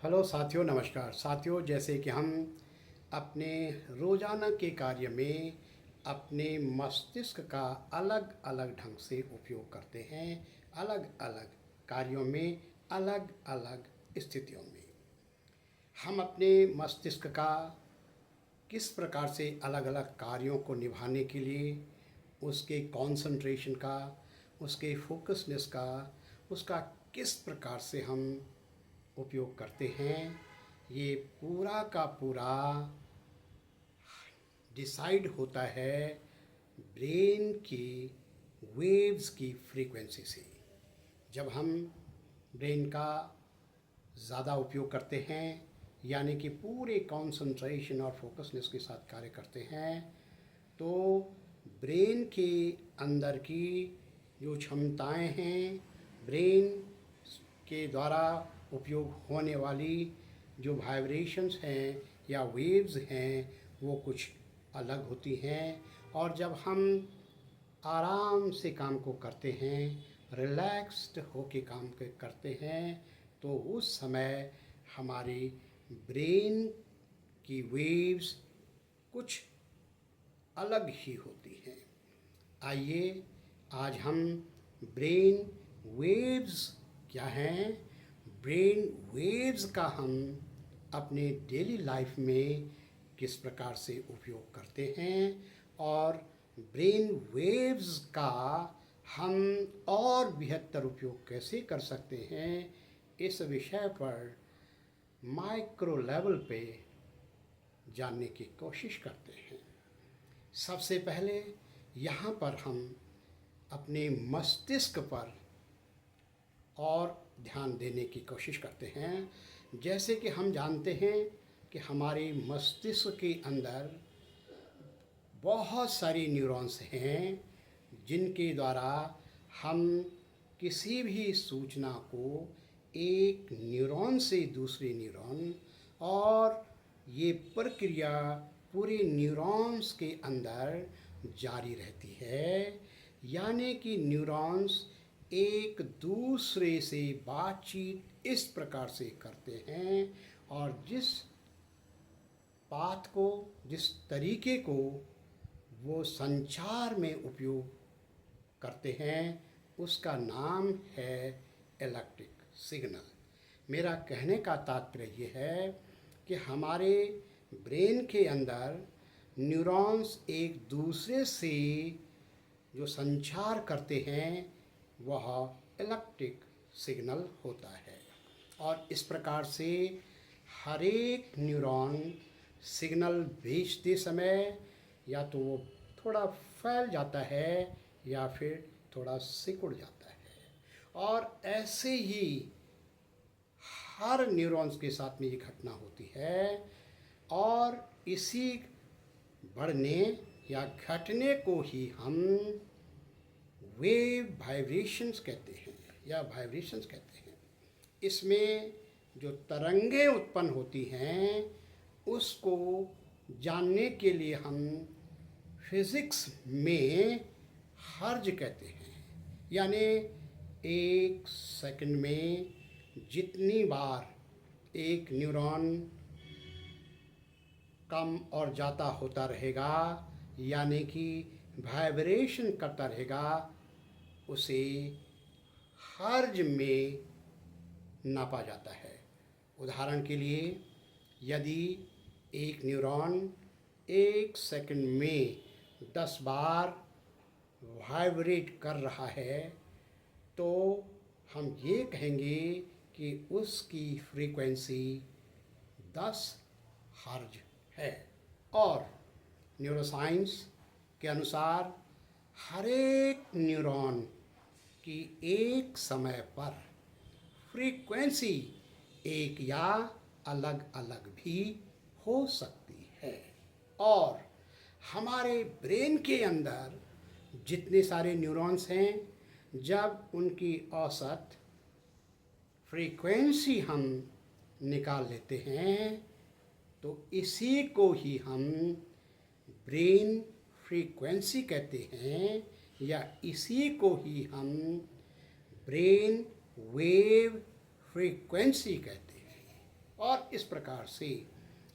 Hello साथियों, नमस्कार साथियों। जैसे कि हम अपने रोज़ाना के कार्य में अपने मस्तिष्क का अलग अलग ढंग से उपयोग करते हैं, अलग अलग कार्यों में, अलग अलग स्थितियों में। हम अपने मस्तिष्क का किस प्रकार से अलग अलग कार्यों को निभाने के लिए उसके कंसंट्रेशन का, उसके फोकसनेस का, उसका किस प्रकार से हम उपयोग करते हैं, ये पूरा का पूरा डिसाइड होता है ब्रेन की वेव्स की फ्रीक्वेंसी से। जब हम ब्रेन का ज़्यादा उपयोग करते हैं, यानी कि पूरे कंसंट्रेशन और फोकसनेस के साथ कार्य करते हैं, तो ब्रेन के अंदर की जो क्षमताएं हैं, ब्रेन के द्वारा उपयोग होने वाली जो वाइब्रेशंस हैं या वेव्स हैं, वो कुछ अलग होती हैं। और जब हम आराम से काम को करते हैं, रिलैक्स्ड होके काम करते हैं, तो उस समय हमारी ब्रेन की वेव्स कुछ अलग ही होती हैं। आइए आज हम ब्रेन वेव्स क्या हैं, ब्रेन वेव्स का हम अपने डेली लाइफ में किस प्रकार से उपयोग करते हैं और ब्रेन वेव्स का हम और बेहतर उपयोग कैसे कर सकते हैं, इस विषय पर माइक्रो लेवल पे जानने की कोशिश करते हैं। सबसे पहले यहाँ पर हम अपने मस्तिष्क पर और ध्यान देने की कोशिश करते हैं। जैसे कि हम जानते हैं कि हमारे मस्तिष्क के अंदर बहुत सारी न्यूरॉन्स हैं, जिनके द्वारा हम किसी भी सूचना को एक न्यूरॉन से दूसरे न्यूरॉन, और ये प्रक्रिया पूरे न्यूरॉन्स के अंदर जारी रहती है। यानी कि न्यूरॉन्स एक दूसरे से बातचीत इस प्रकार से करते हैं, और जिस बात को, जिस तरीके को वो संचार में उपयोग करते हैं, उसका नाम है इलेक्ट्रिक सिग्नल। मेरा कहने का तात्पर्य ये है कि हमारे ब्रेन के अंदर न्यूरॉन्स एक दूसरे से जो संचार करते हैं, वह इलेक्ट्रिक सिग्नल होता है। और इस प्रकार से हर एक न्यूरॉन सिग्नल भेजते समय या तो वो थोड़ा फैल जाता है या फिर थोड़ा सिकुड़ जाता है। और ऐसे ही हर न्यूरॉन्स के साथ में ये घटना होती है, और इसी बढ़ने या घटने को ही हम वेव वाइब्रेशंस कहते हैं या वाइब्रेशंस कहते हैं। इसमें जो तरंगें उत्पन्न होती हैं, उसको जानने के लिए हम फिज़िक्स में हर्ज कहते हैं। यानी एक सेकंड में जितनी बार एक न्यूरॉन कम और ज़्यादा होता रहेगा, यानी कि वाइब्रेशन करता रहेगा, उसे हर्ज में नापा जाता है। उदाहरण के लिए, यदि एक न्यूरॉन एक सेकंड में 10 बार वाइब्रेट कर रहा है, तो हम ये कहेंगे कि उसकी फ्रीक्वेंसी 10 हर्ज है। और न्यूरोसाइंस के अनुसार हर एक न्यूरॉन की एक समय पर फ्रीक्वेंसी एक या अलग अलग भी हो सकती है। और हमारे ब्रेन के अंदर जितने सारे न्यूरॉन्स हैं, जब उनकी औसत फ्रीक्वेंसी हम निकाल लेते हैं, तो इसी को ही हम ब्रेन फ्रीक्वेंसी कहते हैं, या इसी को ही हम ब्रेन वेव फ्रीक्वेंसी कहते हैं। और इस प्रकार से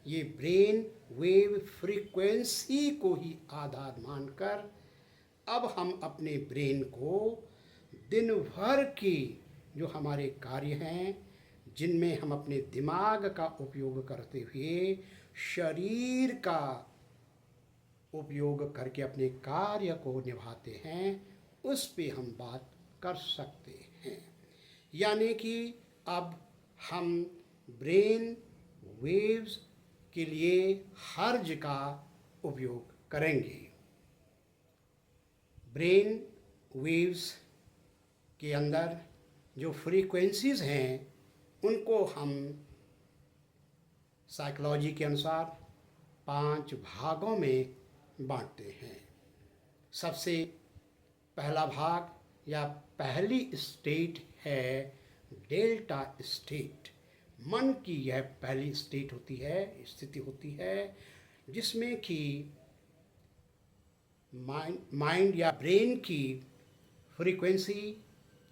ये ब्रेन वेव फ्रीक्वेंसी को ही आधार मानकर अब हम अपने ब्रेन को दिन भर की जो हमारे कार्य हैं, जिनमें हम अपने दिमाग का उपयोग करते हुए शरीर का उपयोग करके अपने कार्य को निभाते हैं, उस पे हम बात कर सकते हैं। यानी कि अब हम ब्रेन वेव्स के लिए हर्ज का उपयोग करेंगे। ब्रेन वेव्स के अंदर जो फ्रीक्वेंसीज़ हैं उनको हम साइकोलॉजी के अनुसार 5 भागों में बांटते हैं। सबसे पहला भाग या पहली स्टेट है डेल्टा स्टेट। मन की यह पहली स्टेट होती है, स्थिति होती है, जिसमें कि माइंड या ब्रेन की फ्रीक्वेंसी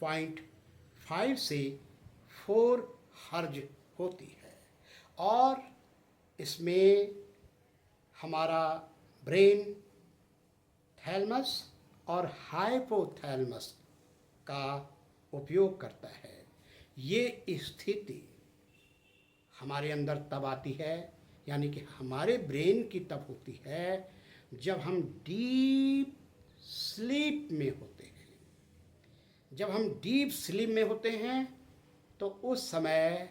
0.5 से 4 हर्ज होती है और इसमें हमारा ब्रेन थैलमस और हाइपोथैलमस का उपयोग करता है। ये स्थिति हमारे अंदर तब आती है, यानी कि हमारे ब्रेन की तब होती है जब हम डीप स्लीप में होते हैं। जब हम डीप स्लीप में होते हैं तो उस समय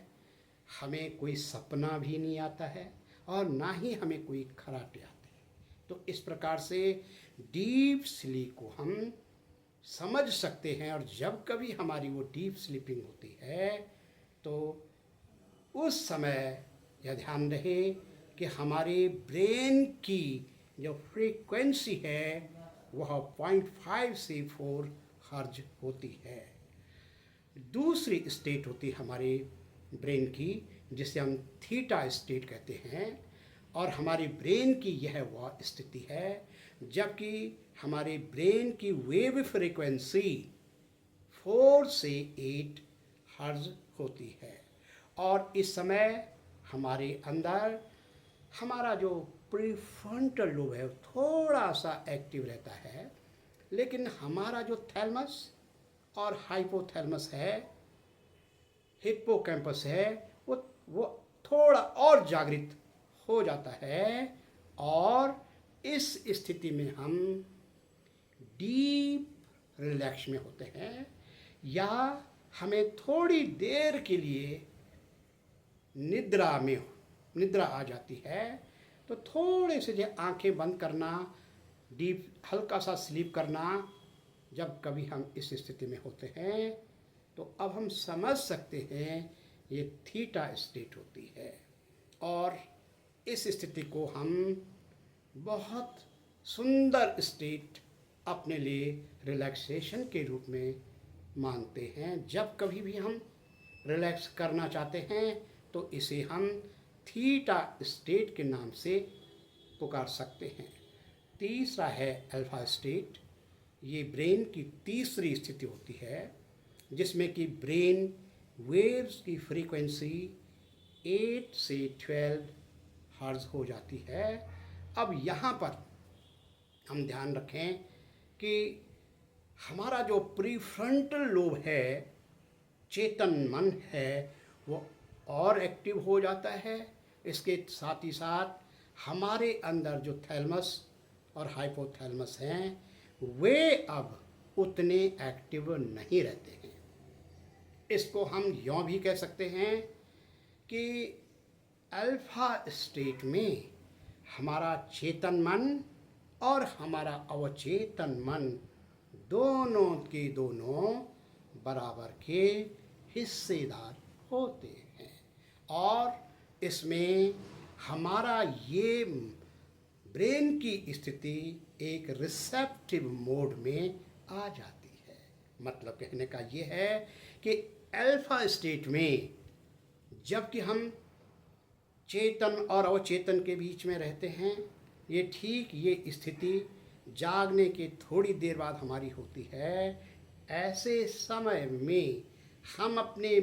हमें कोई सपना भी नहीं आता है और ना ही हमें कोई खर्राटे आते हैं। तो इस प्रकार से डीप स्लीप को हम समझ सकते हैं और जब कभी हमारी वो डीप स्लीपिंग होती है तो उस समय यह ध्यान रहे कि हमारे ब्रेन की जो फ्रीक्वेंसी है वह 0.5 से 4 हर्ज होती है। दूसरी स्टेट होती है हमारे ब्रेन की, जिसे हम थीटा स्टेट कहते हैं, और हमारे ब्रेन की यह वह स्थिति है जबकि हमारे ब्रेन की वेव फ्रीक्वेंसी 4 से 8 हर्ज होती है और इस समय हमारे अंदर हमारा जो प्रीफ्रंटल लोब है थोड़ा सा एक्टिव रहता है, लेकिन हमारा जो थैलमस और हाइपोथैलमस है, हिप्पोकैम्पस है, वो थोड़ा और जागृत हो जाता है और इस स्थिति में हम डीप रिलैक्स में होते हैं या हमें थोड़ी देर के लिए निद्रा आ जाती है। तो थोड़े से जो आंखें बंद करना, डीप हल्का सा स्लीप करना, जब कभी हम इस स्थिति में होते हैं तो अब हम समझ सकते हैं ये थीटा स्टेट होती है और इस स्थिति को हम बहुत सुंदर स्टेट अपने लिए रिलैक्सेशन के रूप में मानते हैं। जब कभी भी हम रिलैक्स करना चाहते हैं तो इसे हम थीटा स्टेट के नाम से पुकार सकते हैं। तीसरा है अल्फा स्टेट। ये ब्रेन की तीसरी स्थिति होती है जिसमें कि ब्रेन वेव्स की फ्रीक्वेंसी 8 से 12 हर्ज हो जाती है। अब यहाँ पर हम ध्यान रखें कि हमारा जो प्रीफ्रंटल लोब है, चेतन मन है, वो और एक्टिव हो जाता है। इसके साथ ही साथ हमारे अंदर जो थैलमस और हाइपोथैलमस हैं वे अब उतने एक्टिव नहीं रहते हैं। इसको हम यूँ भी कह सकते हैं कि अल्फा स्टेट में हमारा चेतन मन और हमारा अवचेतन मन दोनों के दोनों बराबर के हिस्सेदार होते हैं और इसमें हमारा ये ब्रेन की स्थिति एक रिसेप्टिव मोड में आ जाती है। मतलब कहने का ये है कि अल्फा स्टेट में जबकि हम चेतन और अवचेतन के बीच में रहते हैं, ये ठीक ये स्थिति जागने के थोड़ी देर बाद हमारी होती है। ऐसे समय में हम अपने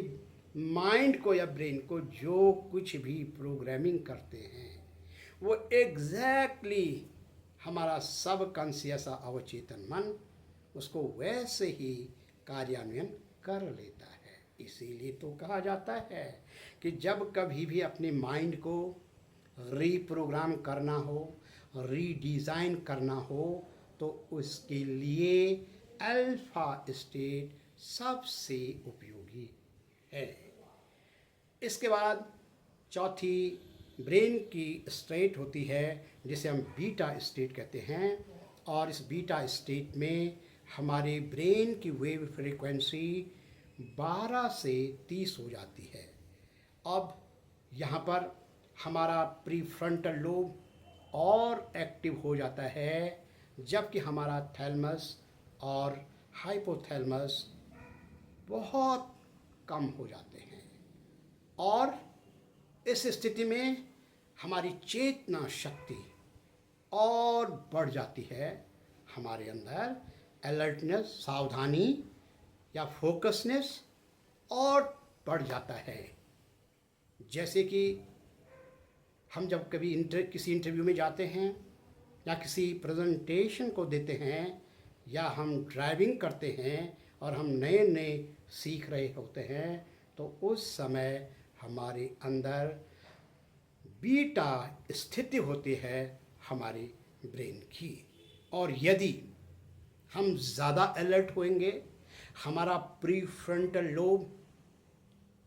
माइंड को या ब्रेन को जो कुछ भी प्रोग्रामिंग करते हैं वो एग्जैक्टली हमारा सब कॉन्शियस अवचेतन मन उसको वैसे ही कार्यान्वयन कर लेता है। इसीलिए तो कहा जाता है कि जब कभी भी अपने माइंड को रीप्रोग्राम करना हो, रीडिज़ाइन करना हो, तो उसके लिए अल्फा स्टेट सबसे उपयोगी है। इसके बाद चौथी ब्रेन की स्टेट होती है जिसे हम बीटा स्टेट कहते हैं, और इस बीटा स्टेट में हमारे ब्रेन की वेव फ्रीक्वेंसी 12 से 30 हो जाती है। अब यहाँ पर हमारा प्रीफ्रंटल लोब और एक्टिव हो जाता है, जबकि हमारा थैलमस और हाइपोथैलमस बहुत कम हो जाते हैं। और इस स्थिति में हमारी चेतना शक्ति और बढ़ जाती है। हमारे अंदर अलर्टनेस, सावधानी या फोकसनेस और बढ़ जाता है। जैसे कि हम जब कभी किसी इंटरव्यू में जाते हैं या किसी प्रेजेंटेशन को देते हैं या हम ड्राइविंग करते हैं और हम नए नए सीख रहे होते हैं, तो उस समय हमारे अंदर बीटा स्थिति होती है हमारे ब्रेन की। और यदि हम ज़्यादा अलर्ट होंगे, हमारा प्रीफ्रंटल लोब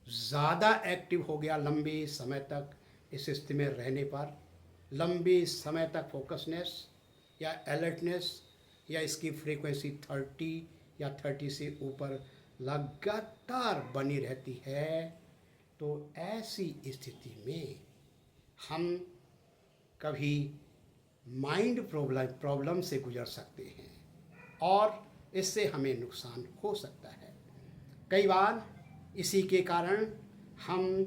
ज़्यादा एक्टिव हो गया लंबे समय तक, इस स्थिति में रहने पर लंबे समय तक फोकसनेस या अलर्टनेस या इसकी फ्रीक्वेंसी 30 या 30 से ऊपर लगातार बनी रहती है, तो ऐसी स्थिति में हम कभी माइंड प्रॉब्लम से गुजर सकते हैं और इससे हमें नुकसान हो सकता है। कई बार इसी के कारण हम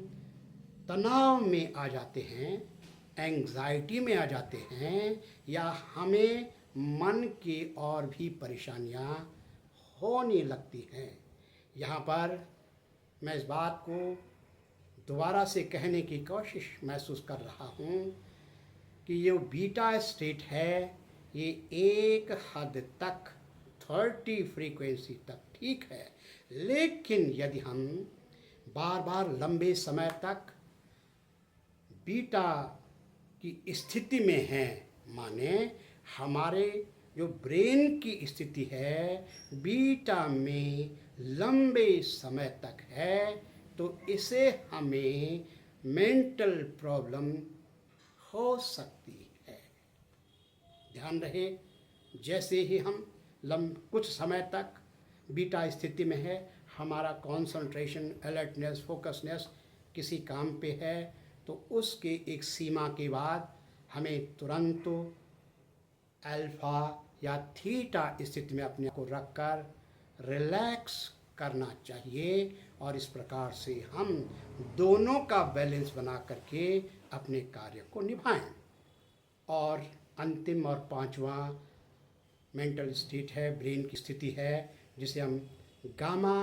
तनाव में आ जाते हैं, एंग्जाइटी में आ जाते हैं, या हमें मन की और भी परेशानियां होने लगती हैं। यहाँ पर मैं इस बात को दोबारा से कहने की कोशिश महसूस कर रहा हूँ कि ये बीटा स्टेट है, ये एक हद तक 30 फ्रीक्वेंसी तक ठीक है, लेकिन यदि हम बार बार लंबे समय तक बीटा की स्थिति में हैं, माने हमारे जो ब्रेन की स्थिति है बीटा में लंबे समय तक है, तो इसे हमें मेंटल प्रॉब्लम हो सकती है। ध्यान रहे, जैसे ही हम कुछ समय तक बीटा स्थिति में है, हमारा कंसंट्रेशन, अलर्टनेस, फोकसनेस किसी काम पे है, तो उसके एक सीमा के बाद हमें तुरंत अल्फा या थीटा स्थिति में अपने को रखकर रिलैक्स करना चाहिए, और इस प्रकार से हम दोनों का बैलेंस बना करके अपने कार्य को निभाएं। और अंतिम और पांचवा मेंटल स्टेट है, ब्रेन की स्थिति है, जिसे हम गामा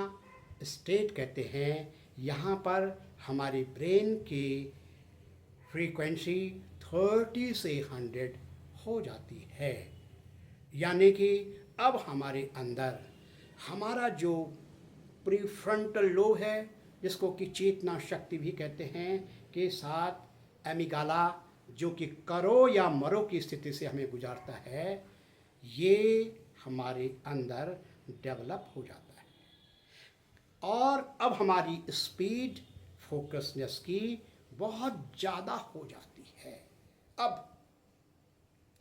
स्टेट कहते हैं। यहाँ पर हमारी ब्रेन की फ्रीक्वेंसी 30 से 100 हो जाती है, यानी कि अब हमारे अंदर हमारा जो प्रीफ्रंटल लोब है, जिसको कि चेतना शक्ति भी कहते हैं, के साथ एमिगाला, जो कि करो या मरो की स्थिति से हमें गुजारता है, ये हमारे अंदर डेवलप हो जाता है। और अब हमारी स्पीड फोकसनेस की बहुत ज़्यादा हो जाती है। अब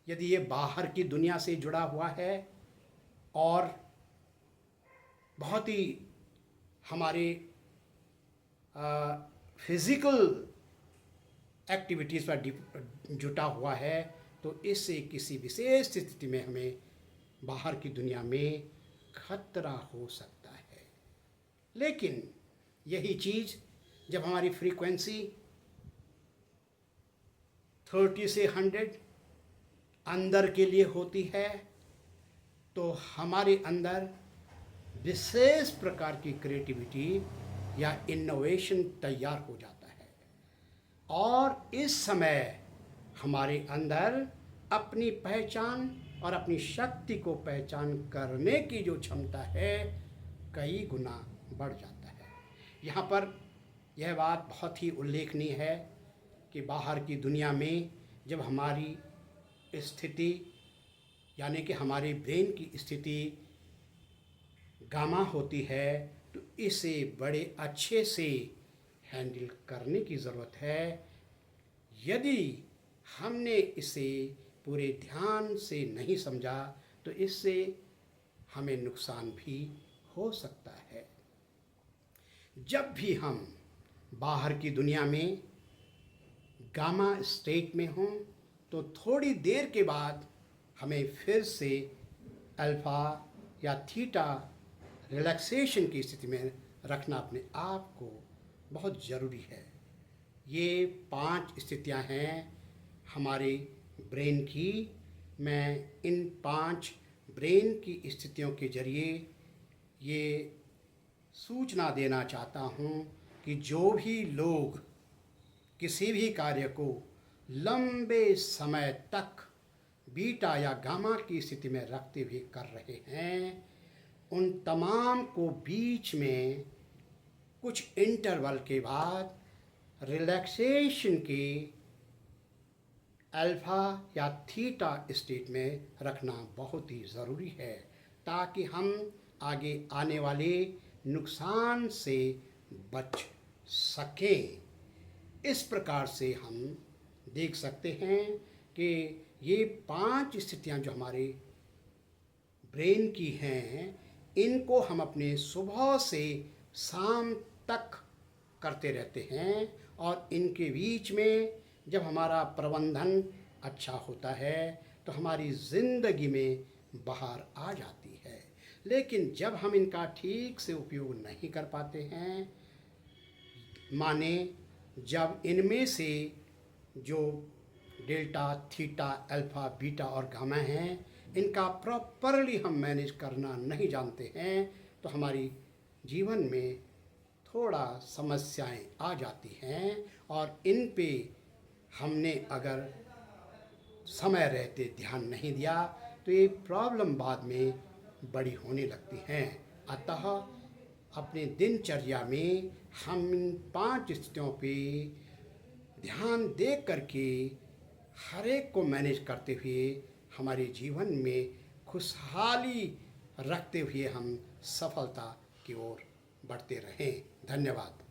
यदि ये बाहर की दुनिया से जुड़ा हुआ है और बहुत ही हमारे फिज़िकल एक्टिविटीज़ पर जुटा हुआ है, तो इससे किसी विशेष स्थिति में हमें बाहर की दुनिया में खतरा हो सकता है। लेकिन यही चीज़ जब हमारी फ्रीक्वेंसी 30 से 100 अंदर के लिए होती है, तो हमारे अंदर विशेष प्रकार की क्रिएटिविटी या इनोवेशन तैयार हो जाता है। और इस समय हमारे अंदर अपनी पहचान और अपनी शक्ति को पहचान करने की जो क्षमता है कई गुना बढ़ जाता है। यहाँ पर यह बात बहुत ही उल्लेखनीय है कि बाहर की दुनिया में जब हमारी स्थिति यानी कि हमारे ब्रेन की स्थिति गामा होती है तो इसे बड़े अच्छे से हैंडल करने की ज़रूरत है। यदि हमने इसे पूरे ध्यान से नहीं समझा तो इससे हमें नुकसान भी हो सकता है। जब भी हम बाहर की दुनिया में गामा स्टेट में हों तो थोड़ी देर के बाद हमें फिर से अल्फ़ा या थीटा रिलैक्सेशन की स्थिति में रखना अपने आप को बहुत ज़रूरी है। ये 5 स्थितियां हैं हमारे ब्रेन की। मैं इन 5 ब्रेन की स्थितियों के ज़रिए ये सूचना देना चाहता हूँ कि जो भी लोग किसी भी कार्य को लंबे समय तक बीटा या गामा की स्थिति में रखते हुए कर रहे हैं, उन तमाम को बीच में कुछ इंटरवल के बाद रिलैक्सेशन के अल्फ़ा या थीटा स्टेट में रखना बहुत ही ज़रूरी है ताकि हम आगे आने वाले नुकसान से बच सकें। इस प्रकार से हम देख सकते हैं कि ये 5 स्थितियां जो हमारे ब्रेन की हैं इनको हम अपने सुबह से शाम तक करते रहते हैं और इनके बीच में जब हमारा प्रबंधन अच्छा होता है तो हमारी ज़िंदगी में बाहर आ जाती है। लेकिन जब हम इनका ठीक से उपयोग नहीं कर पाते हैं, माने जब इनमें से जो डेल्टा, थीटा, अल्फ़ा, बीटा और गामा हैं इनका प्रॉपरली हम मैनेज करना नहीं जानते हैं तो हमारी जीवन में थोड़ा समस्याएं आ जाती हैं और इन पे हमने अगर समय रहते ध्यान नहीं दिया तो ये प्रॉब्लम बाद में बड़ी होने लगती हैं। अतः अपने दिनचर्या में हम इन 5 स्थितियों पे ध्यान दे करके हर एक को मैनेज करते हुए हमारे जीवन में खुशहाली रखते हुए हम सफलता की ओर बढ़ते रहें। धन्यवाद।